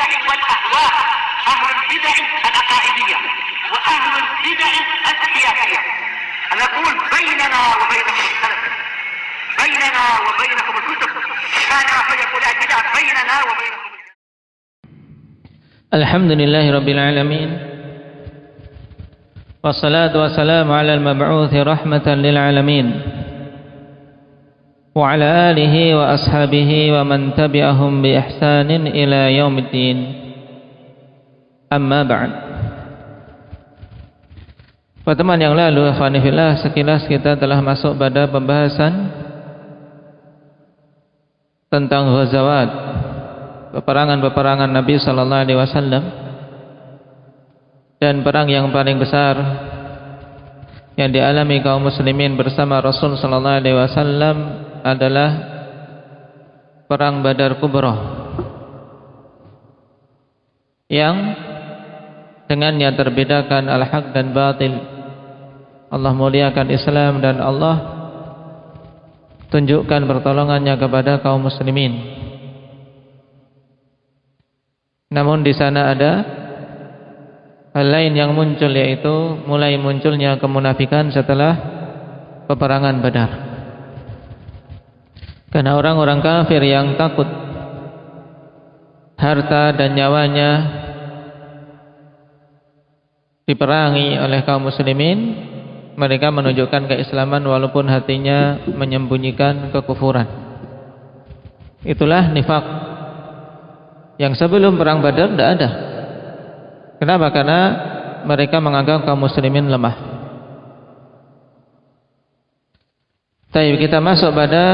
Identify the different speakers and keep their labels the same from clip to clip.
Speaker 1: البدع والأهواء، أهل البدع العقائدية وأهل البدع السياسية. نقول بيننا وبينكم السلف، بيننا وبينكم الكتب، كان فيقول البدع بيننا وبينكم.
Speaker 2: الحمد لله رب العالمين، والصلاة والسلام على المبعوث رحمة للعالمين وعلى آله وأصحابه ومن تبعهم بإحسان إلى يوم الدين. Amma ba'd. Pertemuan yang lalu, ikhwani fillah, sekilas kita telah masuk pada pembahasan tentang ghazawat, peperangan-peperangan Nabi sallallahu alaihi wasallam, dan perang yang paling besar yang dialami kaum muslimin bersama Rasul sallallahu alaihi wasallam adalah perang Badar Kubra, yang dengannya terbedakan al-haq dan batil. Allah muliakan Islam dan Allah tunjukkan pertolongannya kepada kaum muslimin. Namun di sana ada hal lain yang muncul, yaitu mulai munculnya kemunafikan setelah peperangan Badar. Karena orang-orang kafir yang takut harta dan nyawanya diperangi oleh kaum muslimin, mereka menunjukkan keislaman walaupun hatinya menyembunyikan kekufuran. Itulah nifaq yang sebelum perang Badar tidak ada. Kenapa? Karena mereka menganggap kaum muslimin lemah. Baik, kita masuk pada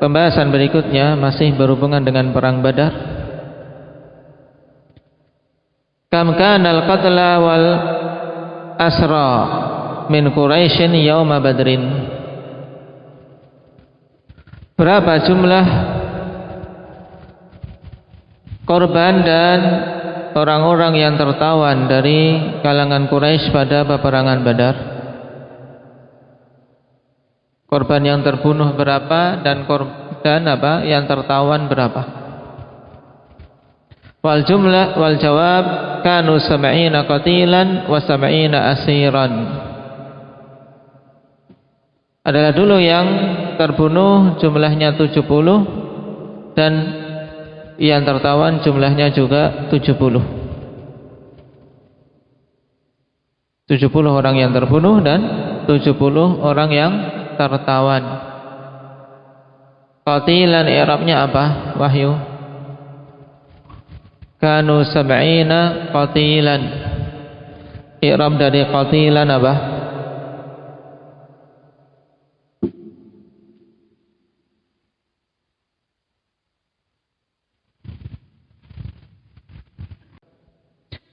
Speaker 2: pembahasan berikutnya, masih berhubungan dengan perang Badar. Kam kana al-qatla wal asra min Quraisyin yauma Badrin. Berapa jumlah korban dan orang-orang yang tertawan dari kalangan Quraisy pada peperangan Badar? Korban yang terbunuh berapa dan yang tertawan berapa? Wal jumlah wal jawab kanu 70 qatilan wa 70 asiran. Adalah dulu yang terbunuh jumlahnya 70 dan yang tertawan jumlahnya juga 70. 70 orang yang terbunuh dan 70 orang yang tertawan. Qatilan i'rabnya apa, Wahyu? Kanu 70 qatilan. I'rab dari qatilan apa?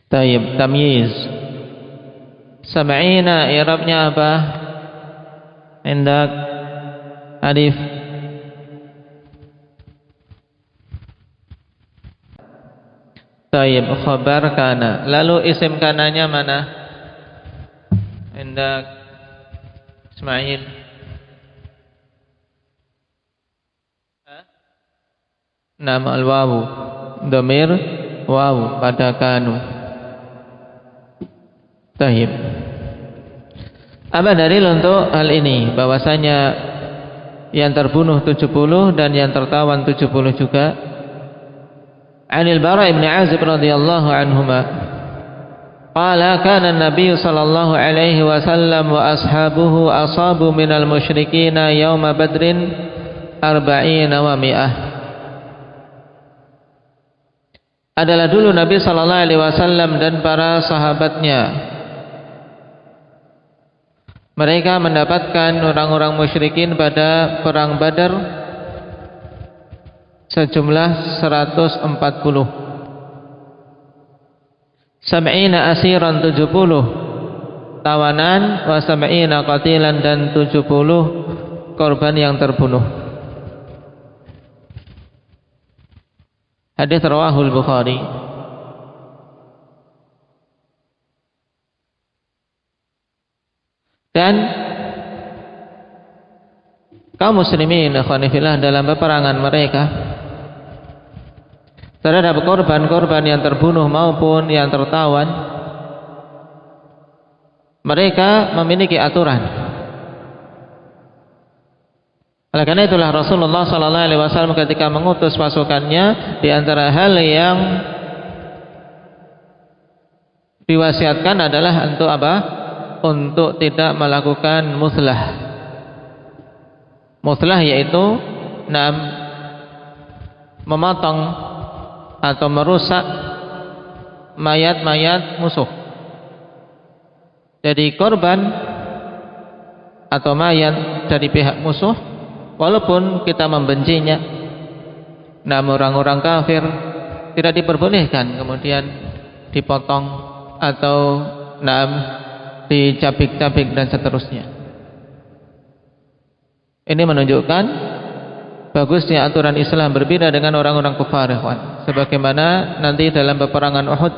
Speaker 2: Tayyib, tamyiz. 70 i'rabnya apa? Indak alif. Tayyib, khabar kana. Lalu isim kananya mana? Indak Ismail. Nama al-wawu, dhamir wawu pada kanu. Tayyib. Apa dalil untuk hal ini? Bahwasanya yang terbunuh 70 dan yang tertawan 70 juga. Anil Bara ibn Azib radhiyallahu anhuma qala kana an-nabiy sallallahu alaihi wasallam wa ashabuhu asabu minal musyrikin yauma badrin 40 wa 100. Adalah dulu Nabi sallallahu alaihi wasallam dan para sahabatnya, mereka mendapatkan orang-orang musyrikin pada perang Badar sejumlah 140. Sab'ina asiran 70 tawanan, wa sab'ina qatilan dan 70 korban yang terbunuh. Hadis rawahul Bukhari. Dan kaum muslimin ikhwani fillah dalam peperangan mereka terhadap korban-korban yang terbunuh maupun yang tertawan, mereka memiliki aturan. Oleh karena itulah Rasulullah SAW ketika mengutus pasukannya, di antara hal yang diwasiatkan adalah untuk apa? Untuk tidak melakukan muslah. Muslah yaitu memotong atau merusak mayat-mayat musuh. Jadi korban atau mayat dari pihak musuh, walaupun kita membencinya, namun orang-orang kafir tidak diperbolehkan kemudian dipotong atau dicabik-cabik dan seterusnya. Ini menunjukkan bagusnya aturan Islam berbeda dengan orang-orang kufar, ikhwan. Sebagaimana nanti dalam peperangan Uhud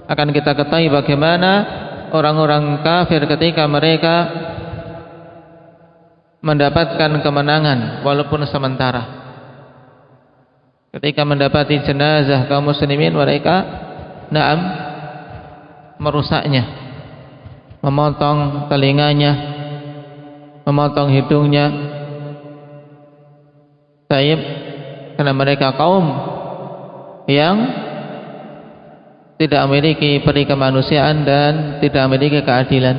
Speaker 2: akan kita ketahui bagaimana orang-orang kafir ketika mereka mendapatkan kemenangan walaupun sementara. Ketika mendapati jenazah kaum muslimin, mereka merusaknya, memotong telinganya, memotong hidungnya. Taib, karena mereka kaum yang tidak memiliki peri kemanusiaan dan tidak memiliki keadilan.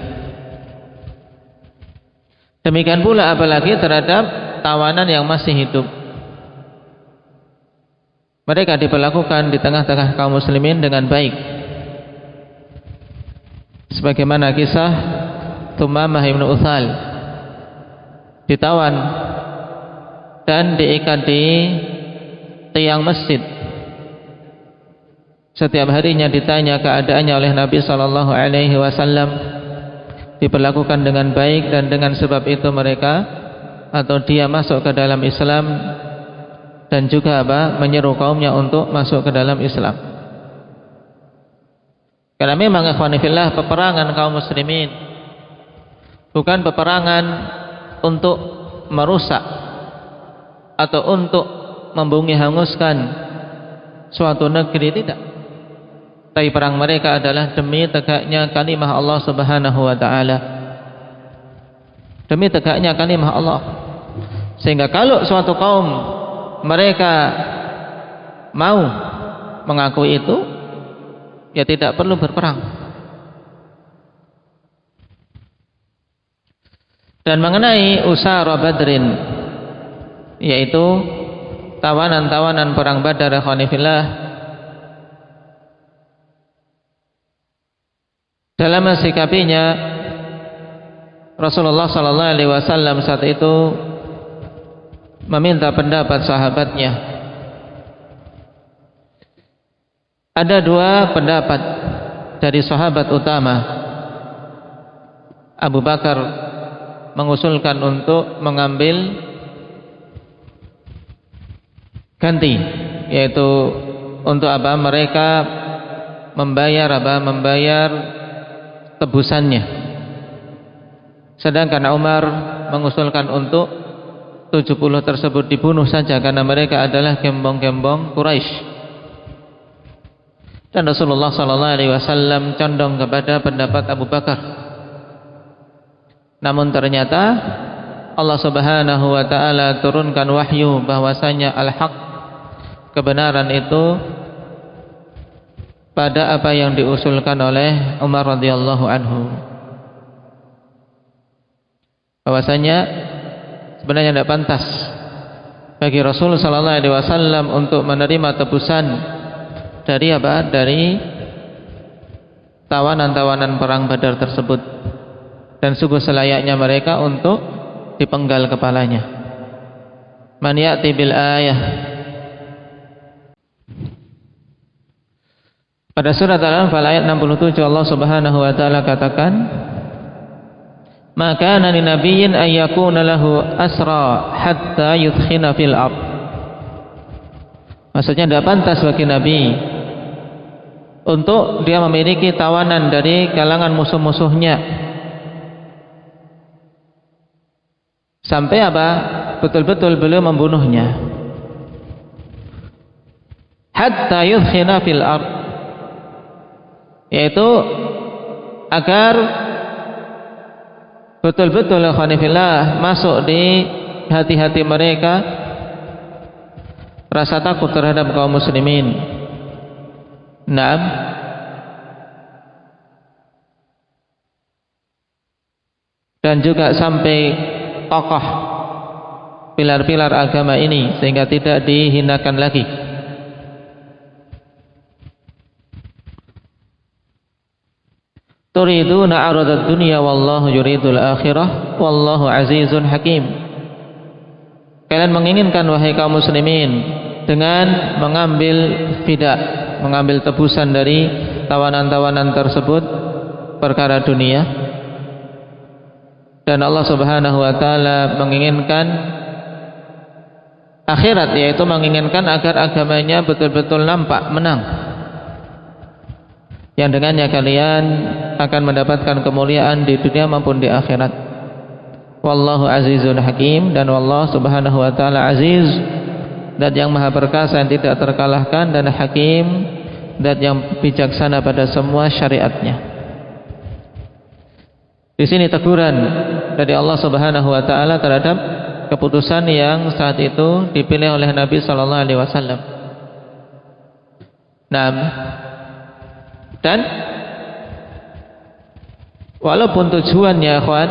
Speaker 2: Demikian pula apalagi terhadap tawanan yang masih hidup. Mereka diperlakukan di tengah-tengah kaum muslimin dengan baik. Sebagaimana kisah Tumamah ibn Uthal ditawan dan diikat di tiang masjid. Setiap harinya ditanya keadaannya oleh Nabi SAW, diperlakukan dengan baik, dan dengan sebab itu mereka atau dia masuk ke dalam Islam dan juga menyeru kaumnya untuk masuk ke dalam Islam. Karena memang ikhwan fillah, peperangan kaum muslimin bukan peperangan untuk merusak atau untuk membumi hanguskan suatu negeri, tidak. Tapi perang mereka adalah demi tegaknya kalimah Allah Subhanahu wa taala. Demi tegaknya kalimah Allah. Sehingga kalau suatu kaum mereka mau mengakui itu, ya tidak perlu berperang. Dan mengenai usara Badrin, yaitu tawanan-tawanan perang Badar, khonifillah, dalam mensikapinya Rasulullah SAW saat itu meminta pendapat sahabatnya. Ada dua pendapat dari sahabat utama. Abu Bakar mengusulkan untuk mengambil ganti, yaitu untuk mereka membayar tebusannya. Sedangkan Umar mengusulkan untuk 70 tersebut dibunuh saja karena mereka adalah gembong-gembong Quraisy. Dan Rasulullah SAW condong kepada pendapat Abu Bakar. Namun ternyata Allah Subhanahu wa taala turunkan wahyu bahwasanya al-haq, kebenaran itu pada apa yang diusulkan oleh Umar radhiyallahu anhu. Bahwasanya sebenarnya tidak pantas bagi Rasul sallallahu alaihi wasallam untuk menerima tebusan dari dari tawanan-tawanan perang Badar tersebut, dan sungguh selayaknya mereka untuk dipenggal kepalanya. Man ya'ti bil ayah. Pada surat Al-Anfal ayat 67 Allah Subhanahu wa taala katakan, "Maka nani nabiyyin ay yakuna lahu asra hatta yudkhina fil ard." Maksudnya tidak pantas bagi nabi untuk dia memiliki tawanan dari kalangan musuh-musuhnya sampai betul-betul beliau membunuhnya. hatta yudkhina fil ard, yaitu agar betul-betul khonifillah masuk di hati-hati mereka rasa takut terhadap kaum muslimin. Naam. Dan juga sampai tokoh pilar-pilar agama ini sehingga tidak dihinakan lagi. Turiduna aradad dunya wallahu yuridul akhirah wallahu azizun hakim. Kalian menginginkan wahai kaum muslimin dengan mengambil fidak, mengambil tebusan dari tawanan-tawanan tersebut perkara dunia. Dan Allah Subhanahu wa taala menginginkan akhirat, yaitu menginginkan agar agamanya betul-betul nampak menang, yang dengannya kalian akan mendapatkan kemuliaan di dunia maupun di akhirat. Wallahu azizun hakim, dan Allah Subhanahu wa taala aziz, dan yang maha perkasa yang tidak terkalahkan, dan hakim, dan yang bijaksana pada semua syariatnya. Di sini teguran dari Allah Subhanahu wa taala terhadap keputusan yang saat itu dipilih oleh Nabi sallallahu alaihi wasallam. Dan walaupun tujuannya ikhwan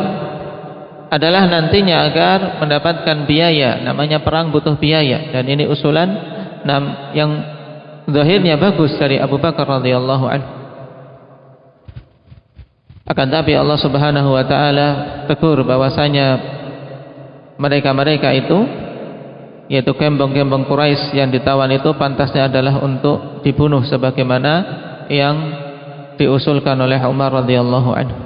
Speaker 2: adalah nantinya agar mendapatkan biaya, namanya perang butuh biaya, dan ini usulan yang zahirnya bagus dari Abu Bakar radhiyallahu anhu. Akan tapi Allah Subhanahu wa taala tegur bahwasanya mereka-mereka itu, yaitu gembong-gembong Quraisy yang ditawan itu, pantasnya adalah untuk dibunuh sebagaimana yang diusulkan oleh Umar radhiyallahu anhu.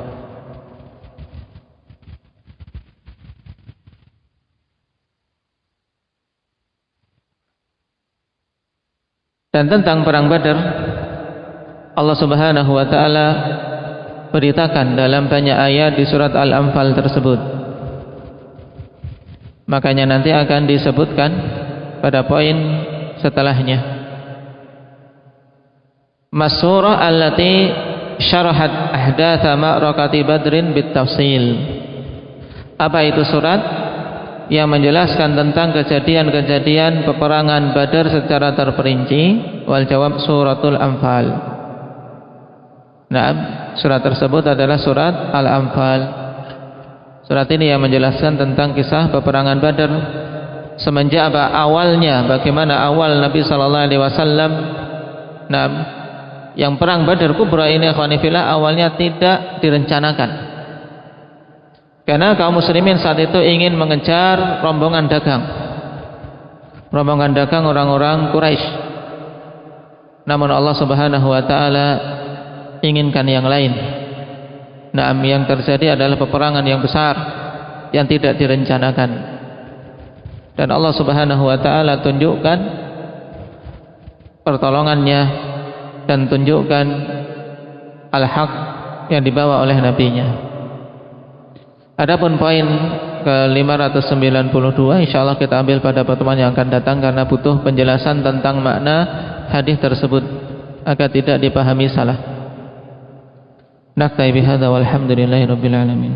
Speaker 2: Dan tentang perang Badar, Allah Subhanahu wa taala beritakan dalam banyak ayat di surat Al-Anfal tersebut. Makanya nanti akan disebutkan pada poin setelahnya. Mas-surah allati syarahat ahdatha ma'rakati Badrin bitafsil. Apa itu surat? Yang menjelaskan tentang kejadian-kejadian peperangan Badar secara terperinci. Wal jawab suratul Anfal. Nah, surat tersebut adalah surat Al-Anfal. Surat ini yang menjelaskan tentang kisah peperangan Badar semenjak awalnya, bagaimana awal Nabi sallallahu alaihi wasallam. Nah, yang perang Badar Kubra ini ikhwanifillah awalnya tidak direncanakan. Karena kaum muslimin saat itu ingin mengejar rombongan dagang orang-orang Quraisy. Namun Allah Subhanahu wa taala inginkan yang lain. Yang terjadi adalah peperangan yang besar yang tidak direncanakan. Dan Allah Subhanahu wa taala tunjukkan pertolongannya dan tunjukkan al-haq yang dibawa oleh nabinya. Adapun poin ke-592 insyaallah kita ambil pada pertemuan yang akan datang, karena butuh penjelasan tentang makna hadis tersebut agar tidak dipahami salah. Naktai bihadza walhamdulillahi rabbil alamin.